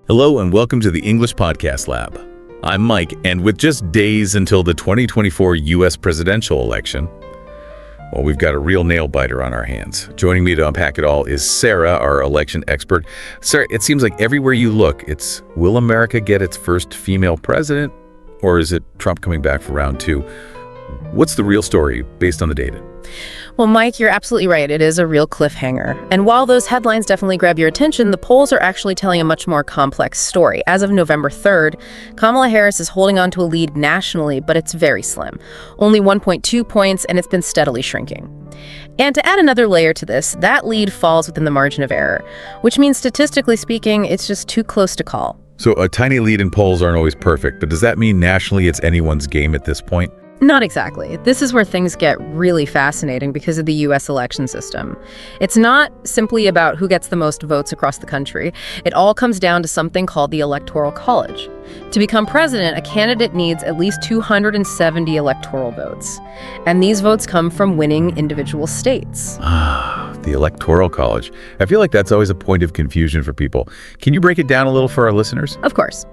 Hello and welcome to the English Podcast Lab. I'm Mike, and with just days until the 2024 U.S. presidential election, well, we've got a real nail-biter on our hands. Joining me to unpack it all is Sarah, our election expert. Sarah, it seems like everywhere you look, it's, will America get its first female president, or is it Trump coming back for round two? What's the real story based on the data? Well, Mike, you're absolutely right. It is a real cliffhanger. And while those headlines definitely grab your attention, the polls are actually telling a much more complex story. As of November 3rd, Kamala Harris is holding on to a lead nationally, but it's very slim. Only 1.2 points, and it's been steadily shrinking. And to add another layer to this, that lead falls within the margin of error, which means statistically speaking, it's just too close to call. So a tiny lead in polls aren't always perfect, but does that mean nationally it's anyone's game at this point? Not exactly. This is where things get really fascinating because of the U.S. election system. It's not simply about who gets the most votes across the country. It all comes down to something called the Electoral College. To become president, a candidate needs at least 270 electoral votes. And these votes come from winning individual states. The Electoral College. I feel like that's always a point of confusion for people. Can you break it down a little for our listeners? Of course.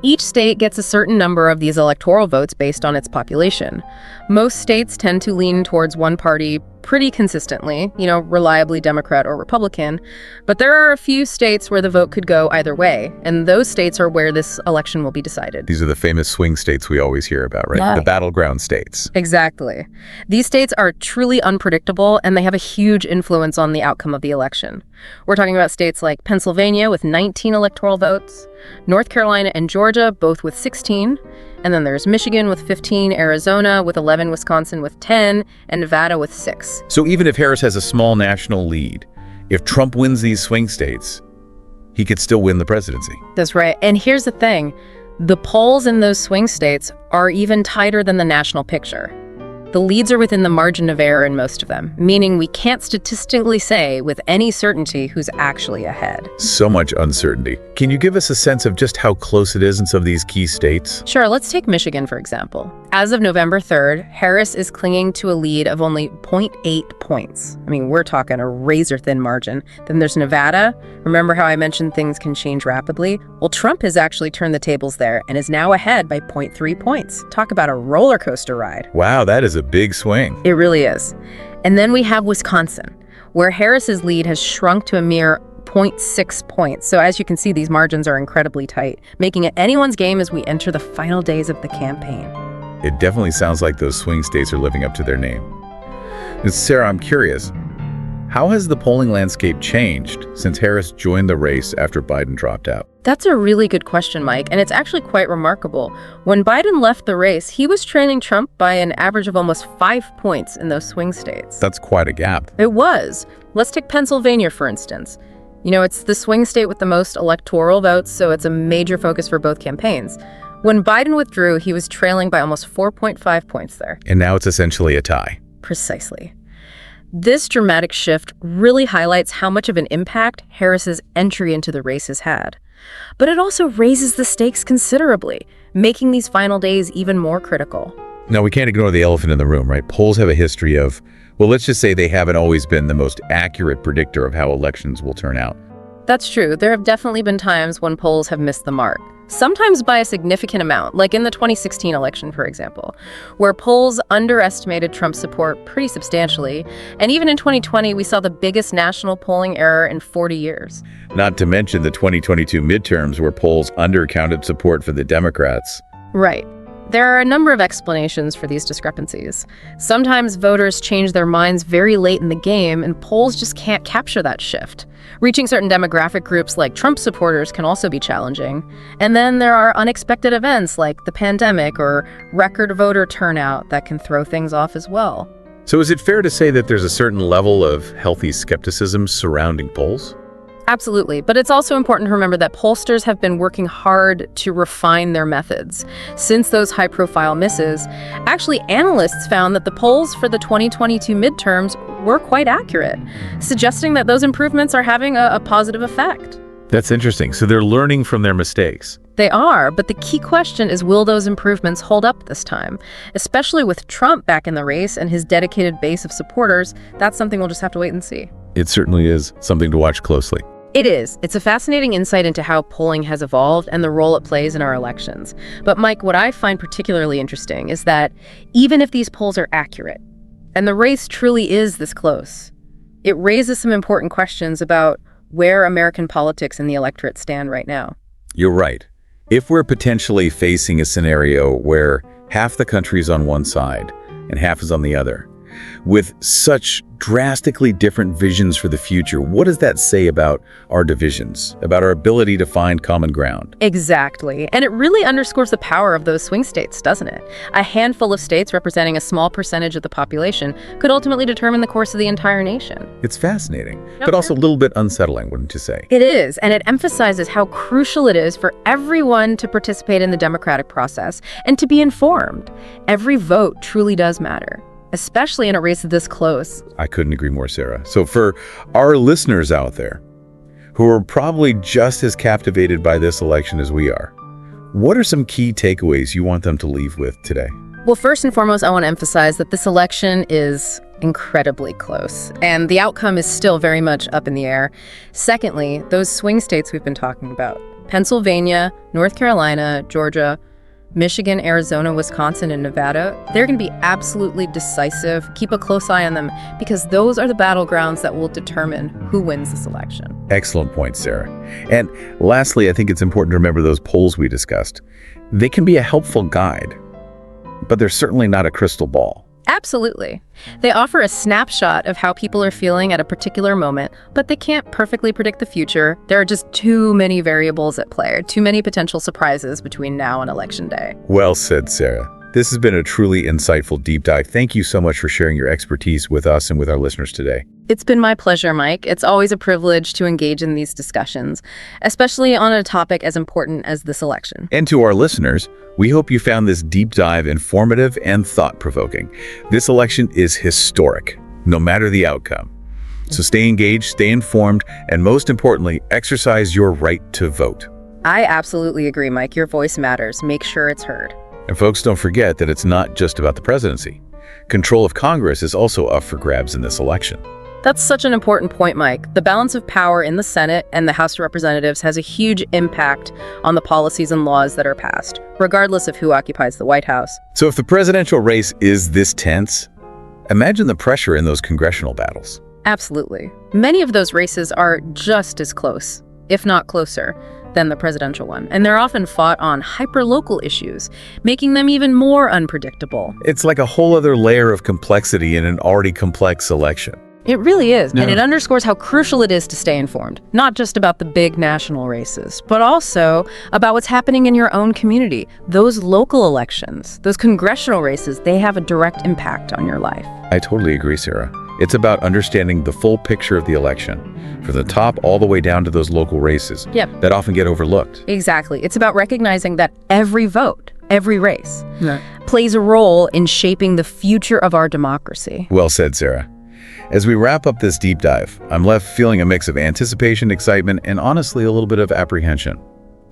Each state gets a certain number of these electoral votes based on its population. Most states tend to lean towards one party pretty consistently, reliably Democrat or Republican. But there are a few states where the vote could go either way, and those states are where this election will be decided. These are the famous swing states we always hear about, right? Yeah. The battleground states. Exactly. These states are truly unpredictable, and they have a huge influence on the outcome of the election. We're talking about states like Pennsylvania with 19 electoral votes, North Carolina and Georgia both with 16, and then there's Michigan with 15, Arizona with 11, Wisconsin with 10, and Nevada with 6. So even if Harris has a small national lead, if Trump wins these swing states, he could still win the presidency. That's right. And here's the thing. The polls in those swing states are even tighter than the national picture. The leads are within the margin of error in most of them, meaning we can't statistically say with any certainty who's actually ahead. So much uncertainty. Can you give us a sense of just how close it is in some of these key states? Sure, let's take Michigan, for example. As of November 3rd, Harris is clinging to a lead of only 0.8 points. I mean, we're talking a razor-thin margin. Then there's Nevada. Remember how I mentioned things can change rapidly? Well, Trump has actually turned the tables there and is now ahead by 0.3 points. Talk about a roller coaster ride. Wow, that is a big swing. It really is. And then we have Wisconsin, where Harris's lead has shrunk to a mere 0.6 points. So as you can see, these margins are incredibly tight, making it anyone's game as we enter the final days of the campaign. It definitely sounds like those swing states are living up to their name. And Sarah, I'm curious, how has the polling landscape changed since Harris joined the race after Biden dropped out? That's a really good question, Mike, and it's actually quite remarkable. When Biden left the race, he was trailing Trump by an average of almost 5 points in those swing states. That's quite a gap. It was. Let's take Pennsylvania, for instance. It's the swing state with the most electoral votes, so it's a major focus for both campaigns. When Biden withdrew, he was trailing by almost 4.5 points there. And now it's essentially a tie. Precisely. This dramatic shift really highlights how much of an impact Harris's entry into the race has had. But it also raises the stakes considerably, making these final days even more critical. Now, we can't ignore the elephant in the room, right? Polls have a history of, well, let's just say they haven't always been the most accurate predictor of how elections will turn out. That's true. There have definitely been times when polls have missed the mark. Sometimes by a significant amount, like in the 2016 election, for example, where polls underestimated Trump's support pretty substantially. And even in 2020, we saw the biggest national polling error in 40 years. Not to mention the 2022 midterms where polls undercounted support for the Democrats. Right. There are a number of explanations for these discrepancies. Sometimes voters change their minds very late in the game, and polls just can't capture that shift. Reaching certain demographic groups like Trump supporters can also be challenging. And then there are unexpected events like the pandemic or record voter turnout that can throw things off as well. So is it fair to say that there's a certain level of healthy skepticism surrounding polls? Absolutely, but it's also important to remember that pollsters have been working hard to refine their methods. Since those high-profile misses, actually analysts found that the polls for the 2022 midterms were quite accurate, suggesting that those improvements are having a positive effect. That's interesting. So they're learning from their mistakes. They are, but the key question is, will those improvements hold up this time? Especially with Trump back in the race and his dedicated base of supporters, that's something we'll just have to wait and see. It certainly is something to watch closely. It is. It's a fascinating insight into how polling has evolved and the role it plays in our elections. But Mike, what I find particularly interesting is that even if these polls are accurate, and the race truly is this close, it raises some important questions about where American politics and the electorate stand right now. You're right. If we're potentially facing a scenario where half the country is on one side and half is on the other, with such drastically different visions for the future, what does that say about our divisions, about our ability to find common ground? Exactly. And it really underscores the power of those swing states, doesn't it? A handful of states representing a small percentage of the population could ultimately determine the course of the entire nation. It's fascinating, but also a little bit unsettling, wouldn't you say? It is, and it emphasizes how crucial it is for everyone to participate in the democratic process and to be informed. Every vote truly does matter, especially in a race this close. I couldn't agree more, Sarah. So for our listeners out there who are probably just as captivated by this election as we are, what are some key takeaways you want them to leave with today? Well, first and foremost, I want to emphasize that this election is incredibly close, and the outcome is still very much up in the air. Secondly, those swing states we've been talking about, Pennsylvania, North Carolina, Georgia, Michigan, Arizona, Wisconsin, and Nevada, they're going to be absolutely decisive. Keep a close eye on them because those are the battlegrounds that will determine who wins this election. Excellent point, Sarah. And lastly, I think it's important to remember those polls we discussed. They can be a helpful guide, but they're certainly not a crystal ball. Absolutely. They offer a snapshot of how people are feeling at a particular moment, but they can't perfectly predict the future. There are just too many variables at play, too many potential surprises between now and Election Day. Well said, Sarah. This has been a truly insightful deep dive. Thank you so much for sharing your expertise with us and with our listeners today. It's been my pleasure, Mike. It's always a privilege to engage in these discussions, especially on a topic as important as this election. And to our listeners, we hope you found this deep dive informative and thought-provoking. This election is historic, no matter the outcome. So stay engaged, stay informed, and most importantly, exercise your right to vote. I absolutely agree, Mike. Your voice matters. Make sure it's heard. And folks, don't forget that it's not just about the presidency. Control of Congress is also up for grabs in this election. That's such an important point, Mike. The balance of power in the Senate and the House of Representatives has a huge impact on the policies and laws that are passed, regardless of who occupies the White House. So if the presidential race is this tense, imagine the pressure in those congressional battles. Absolutely. Many of those races are just as close, if not closer, than the presidential one, and they're often fought on hyperlocal issues, making them even more unpredictable. It's like a whole other layer of complexity in an already complex election. It really is, Yeah. and it underscores how crucial it is to stay informed, not just about the big national races, but also about what's happening in your own community. Those local elections, those congressional races, they have a direct impact on your life. I totally agree, Sarah. It's about understanding the full picture of the election, from the top all the way down to those local races Yep. that often get overlooked. Exactly. It's about recognizing that every vote, every race, plays a role in shaping the future of our democracy. Well said, Sarah. As we wrap up this deep dive, I'm left feeling a mix of anticipation, excitement, and honestly a little bit of apprehension.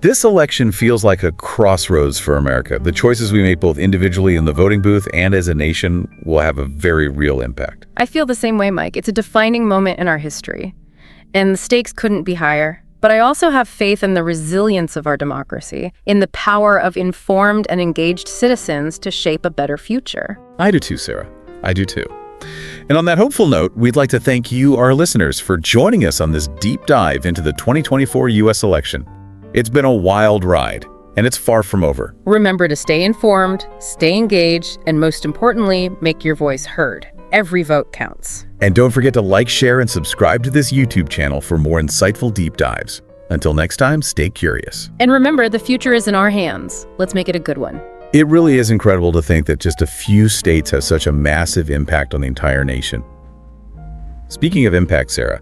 This election feels like a crossroads for America. The choices we make both individually in the voting booth and as a nation will have a very real impact. I feel the same way, Mike. It's a defining moment in our history, and the stakes couldn't be higher. But I also have faith in the resilience of our democracy, in the power of informed and engaged citizens to shape a better future. I do too, Sarah. I do too. And on that hopeful note, we'd like to thank you, our listeners, for joining us on this deep dive into the 2024 U.S. election. It's been a wild ride, and it's far from over. Remember to stay informed, stay engaged, and most importantly, make your voice heard. Every vote counts. And don't forget to like, share, and subscribe to this YouTube channel for more insightful deep dives. Until next time, stay curious. And remember, the future is in our hands. Let's make it a good one. It really is incredible to think that just a few states have such a massive impact on the entire nation. Speaking of impact, Sarah,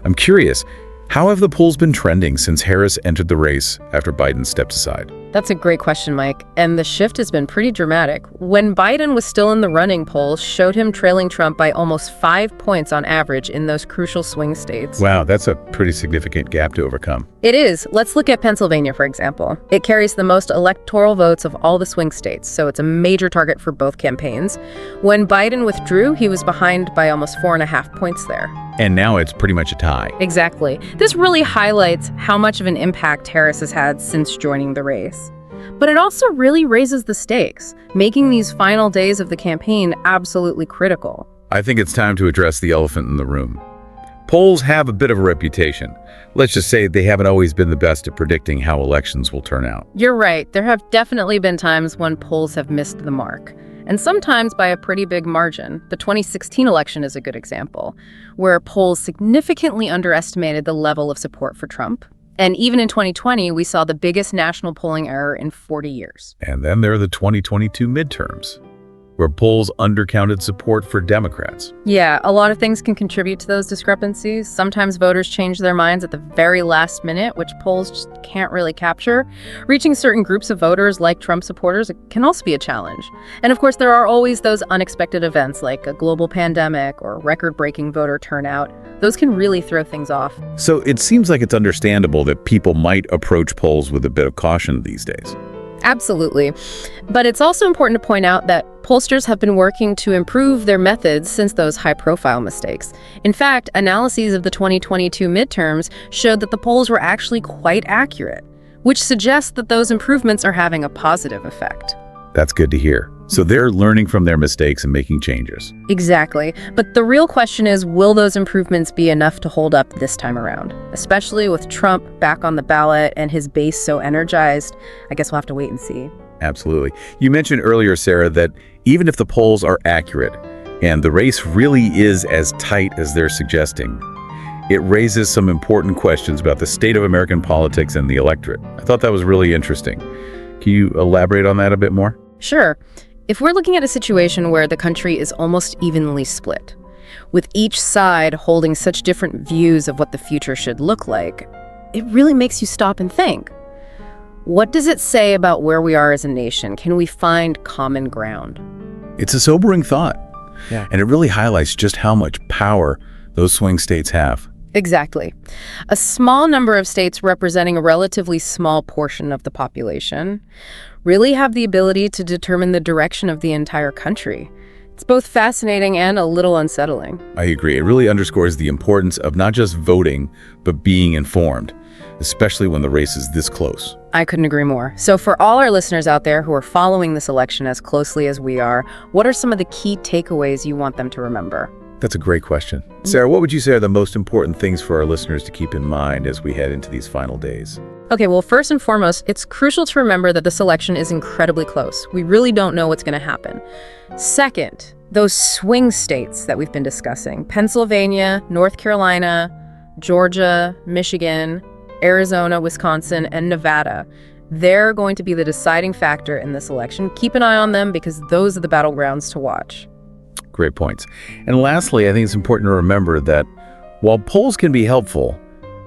I'm curious, how have the polls been trending since Harris entered the race after Biden stepped aside? That's a great question, Mike. And the shift has been pretty dramatic. When Biden was still in the running, polls showed him trailing Trump by almost 5 points on average in those crucial swing states. Wow, that's a pretty significant gap to overcome. It is. Let's look at Pennsylvania, for example. It carries the most electoral votes of all the swing states, so it's a major target for both campaigns. When Biden withdrew, he was behind by almost 4.5 points there. And now it's pretty much a tie. Exactly. This really highlights how much of an impact Harris has had since joining the race. But it also really raises the stakes, making these final days of the campaign absolutely critical. I think it's time to address the elephant in the room. Polls have a bit of a reputation. Let's just say they haven't always been the best at predicting how elections will turn out. You're right. There have definitely been times when polls have missed the mark, and sometimes by a pretty big margin. The 2016 election is a good example, where polls significantly underestimated the level of support for Trump. And even in 2020, we saw the biggest national polling error in 40 years. And then there are the 2022 midterms, where polls undercounted support for Democrats. Yeah, a lot of things can contribute to those discrepancies. Sometimes voters change their minds at the very last minute, which polls just can't really capture. Reaching certain groups of voters like Trump supporters can also be a challenge. And of course, there are always those unexpected events like a global pandemic or record-breaking voter turnout. Those can really throw things off. So it seems like it's understandable that people might approach polls with a bit of caution these days. Absolutely. But it's also important to point out that pollsters have been working to improve their methods since those high-profile mistakes. In fact, analyses of the 2022 midterms showed that the polls were actually quite accurate, which suggests that those improvements are having a positive effect. That's good to hear. So they're learning from their mistakes and making changes. Exactly. But the real question is, will those improvements be enough to hold up this time around? Especially with Trump back on the ballot and his base so energized, I guess we'll have to wait and see. Absolutely. You mentioned earlier, Sarah, that even if the polls are accurate and the race really is as tight as they're suggesting, it raises some important questions about the state of American politics and the electorate. I thought that was really interesting. Can you elaborate on that a bit more? Sure. If we're looking at a situation where the country is almost evenly split, with each side holding such different views of what the future should look like, it really makes you stop and think. What does it say about where we are as a nation? Can we find common ground? It's a sobering thought. Yeah. And it really highlights just how much power those swing states have. Exactly. A small number of states representing a relatively small portion of the population really have the ability to determine the direction of the entire country. It's both fascinating and a little unsettling. I agree. It really underscores the importance of not just voting, but being informed, especially when the race is this close. I couldn't agree more. So for all our listeners out there who are following this election as closely as we are, what are some of the key takeaways you want them to remember? That's a great question. Sarah, what would you say are the most important things for our listeners to keep in mind as we head into these final days? Okay, well, first and foremost, it's crucial to remember that this election is incredibly close. We really don't know what's going to happen. Second, those swing states that we've been discussing, Pennsylvania, North Carolina, Georgia, Michigan, Arizona, Wisconsin, and Nevada, they're going to be the deciding factor in this election. Keep an eye on them because those are the battlegrounds to watch. Great points. And lastly, I think it's important to remember that while polls can be helpful,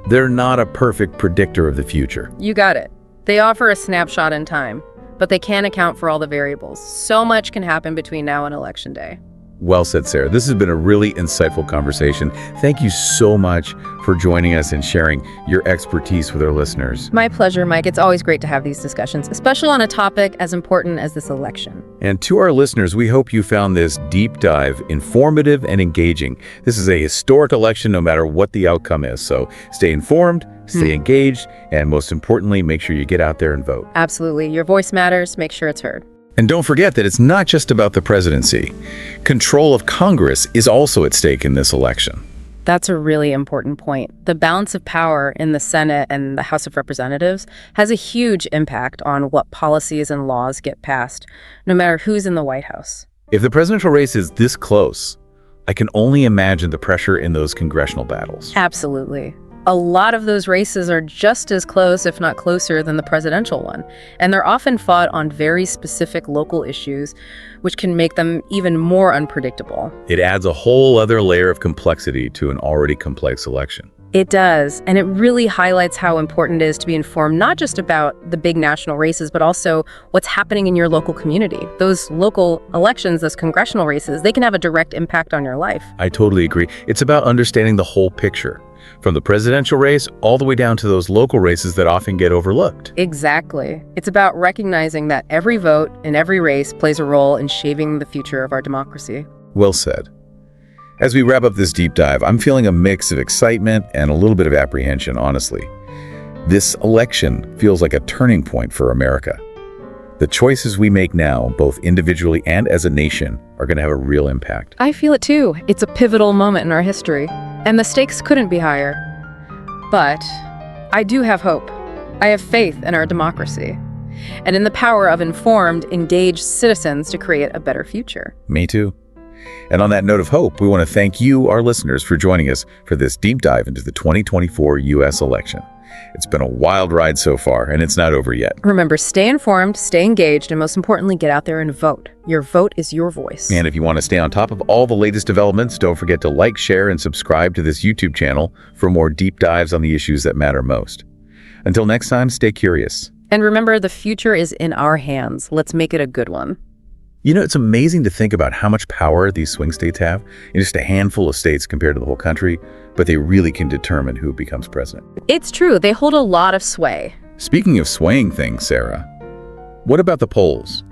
they're not a perfect predictor of the future. You got it. They offer a snapshot in time, but they can't account for all the variables. So much can happen between now and Election Day. Well said, Sarah. This has been a really insightful conversation. Thank you so much for joining us and sharing your expertise with our listeners. My pleasure, Mike. It's always great to have these discussions, especially on a topic as important as this election. And to our listeners, we hope you found this deep dive informative and engaging. This is a historic election no matter what the outcome is. So stay informed, stay engaged, and most importantly, make sure you get out there and vote. Absolutely. Your voice matters. Make sure it's heard. And don't forget that it's not just about the presidency. Control of Congress is also at stake in this election. That's a really important point. The balance of power in the Senate and the House of Representatives has a huge impact on what policies and laws get passed, no matter who's in the White House. If the presidential race is this close, I can only imagine the pressure in those congressional battles. Absolutely. A lot of those races are just as close, if not closer, than the presidential one. And they're often fought on very specific local issues, which can make them even more unpredictable. It adds a whole other layer of complexity to an already complex election. It does, and it really highlights how important it is to be informed not just about the big national races, but also what's happening in your local community. Those local elections, those congressional races, they can have a direct impact on your life. I totally agree. It's about understanding the whole picture, from the presidential race all the way down to those local races that often get overlooked. Exactly. It's about recognizing that every vote in every race plays a role in shaping the future of our democracy. Well said. As we wrap up this deep dive, I'm feeling a mix of excitement and a little bit of apprehension, honestly. This election feels like a turning point for America. The choices we make now, both individually and as a nation, are going to have a real impact. I feel it too. It's a pivotal moment in our history, and the stakes couldn't be higher. But I do have hope. I have faith in our democracy and in the power of informed, engaged citizens to create a better future. Me too. And on that note of hope, we want to thank you, our listeners, for joining us for this deep dive into the 2024 U.S. election. It's been a wild ride so far, and it's not over yet. Remember, stay informed, stay engaged, and most importantly, get out there and vote. Your vote is your voice. And if you want to stay on top of all the latest developments, don't forget to like, share, and subscribe to this YouTube channel for more deep dives on the issues that matter most. Until next time, stay curious. And remember, the future is in our hands. Let's make it a good one. You know, it's amazing to think about how much power these swing states have in just a handful of states compared to the whole country, but they really can determine who becomes president. It's true. They hold a lot of sway. Speaking of swaying things, Sarah, what about the polls?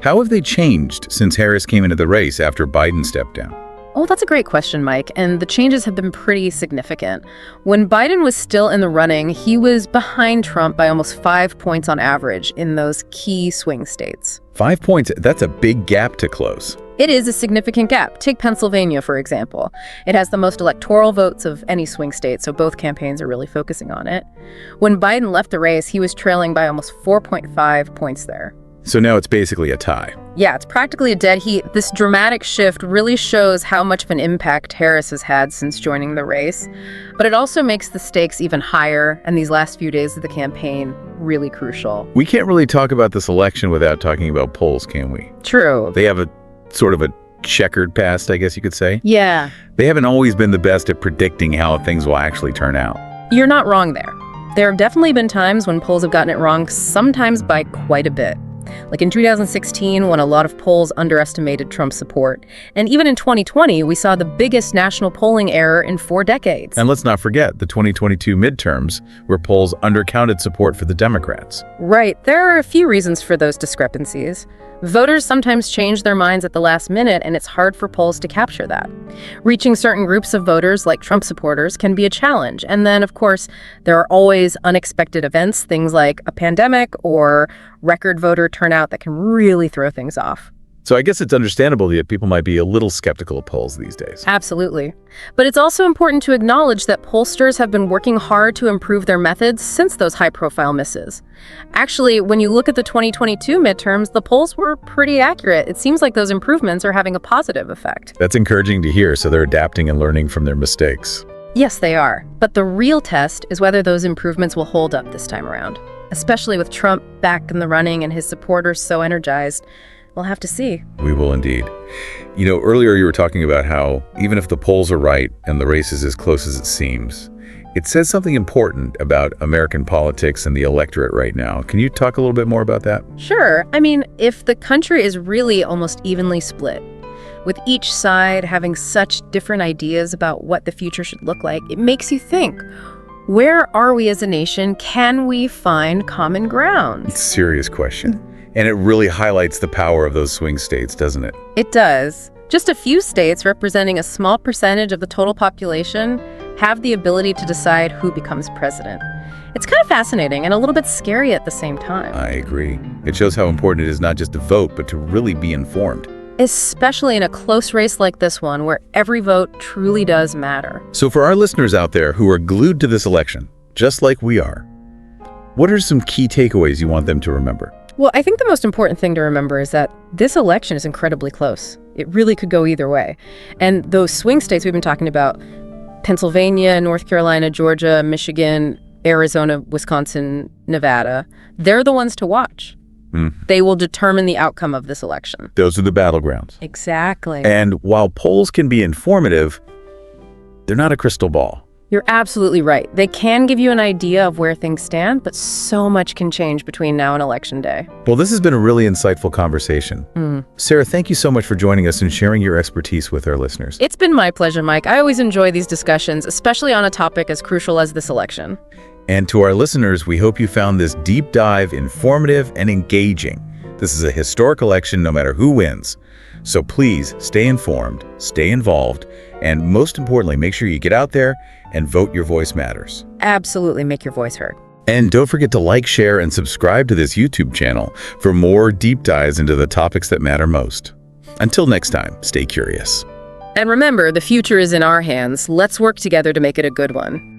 How have they changed since Harris came into the race after Biden stepped down? Oh, that's a great question, Mike, and the changes have been pretty significant. When Biden was still in the running, he was behind Trump by almost 5 points on average in those key swing states. 5 points, that's a big gap to close. It is a significant gap. Take Pennsylvania, for example. It has the most electoral votes of any swing state, so both campaigns are really focusing on it. When Biden left the race, he was trailing by almost 4.5 points there. So now it's basically a tie. Yeah, it's practically a dead heat. This dramatic shift really shows how much of an impact Harris has had since joining the race. But it also makes the stakes even higher, and these last few days of the campaign really crucial. We can't really talk about this election without talking about polls, can we? True. They have a sort of a checkered past, I guess you could say. Yeah. They haven't always been the best at predicting how things will actually turn out. You're not wrong there. There have definitely been times when polls have gotten it wrong, sometimes by quite a bit. Like in 2016, when a lot of polls underestimated Trump's support. And even in 2020, we saw the biggest national polling error in 4 decades. And let's not forget the 2022 midterms, where polls undercounted support for the Democrats. Right. There are a few reasons for those discrepancies. Voters sometimes change their minds at the last minute, and it's hard for polls to capture that. Reaching certain groups of voters, like Trump supporters, can be a challenge. And then, of course, there are always unexpected events, things like a pandemic or record voter turnout that can really throw things off. So I guess it's understandable that people might be a little skeptical of polls these days. Absolutely. But it's also important to acknowledge that pollsters have been working hard to improve their methods since those high-profile misses. Actually, when you look at the 2022 midterms, the polls were pretty accurate. It seems like those improvements are having a positive effect. That's encouraging to hear, so they're adapting and learning from their mistakes. Yes, they are. But the real test is whether those improvements will hold up this time around. Especially with Trump back in the running and his supporters so energized. We'll have to see. We will indeed. You know, earlier you were talking about how even if the polls are right and the race is as close as it seems, it says something important about American politics and the electorate right now. Can you talk a little bit more about that? Sure. I mean, if the country is really almost evenly split, with each side having such different ideas about what the future should look like, it makes you think, where are we as a nation? Can we find common ground? It's a serious question. And it really highlights the power of those swing states, doesn't it? It does. Just a few states representing a small percentage of the total population have the ability to decide who becomes president. It's kind of fascinating and a little bit scary at the same time. I agree. It shows how important it is not just to vote, but to really be informed. Especially in a close race like this one, where every vote truly does matter. So for our listeners out there who are glued to this election, just like we are, what are some key takeaways you want them to remember? Well, I think the most important thing to remember is that this election is incredibly close. It really could go either way. And those swing states we've been talking about, Pennsylvania, North Carolina, Georgia, Michigan, Arizona, Wisconsin, Nevada, they're the ones to watch. They will determine the outcome of this election. Those are the battlegrounds. Exactly. And while polls can be informative, they're not a crystal ball. You're absolutely right. They can give you an idea of where things stand, but so much can change between now and Election Day. Well, this has been a really insightful conversation. Sarah, thank you so much for joining us and sharing your expertise with our listeners. It's been my pleasure, Mike. I always enjoy these discussions, especially on a topic as crucial as this election. And to our listeners, we hope you found this deep dive informative and engaging. This is a historic election no matter who wins. So please stay informed, stay involved, and most importantly, make sure you get out there and vote. Your voice matters. Absolutely, make your voice heard. And don't forget to like, share, and subscribe to this YouTube channel for more deep dives into the topics that matter most. Until next time, stay curious. And remember, the future is in our hands. Let's work together to make it a good one.